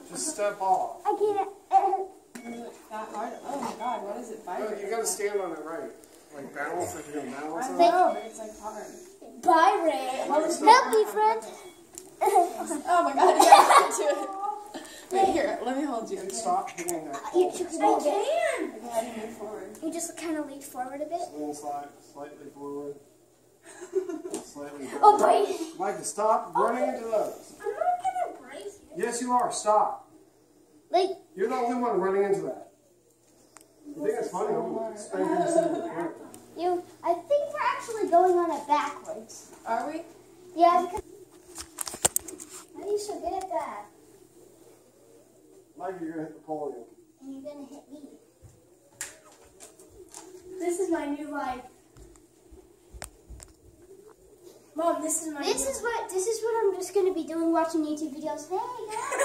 Just step off. I can't. That hard? Oh my god, what is it? No, you gotta stand on it right. Like balance, if you're gonna balance I on it. know, but it's like hard. Byron. Help me, friend. Oh my god, you gotta do it. Wait, here, let me hold you. And stop hitting that You pole. can. Okay, how do you move forward? You just kind of lean forward a bit. Slide slightly forward. Slightly forward. Oh, boy. Micah, stop running into those. I'm not gonna break it. Yes, you are. Stop. Like, You're the only one running into that. You think it's funny? I'm spanking this into the camera. I think we're actually going on it backwards. Are we? Yeah, because. How are you so good at that? Micah, you're gonna hit the pole again. And you're gonna hit me. This is my new life. Mom, this is what I'm just gonna be doing, watching YouTube videos. Hey guys.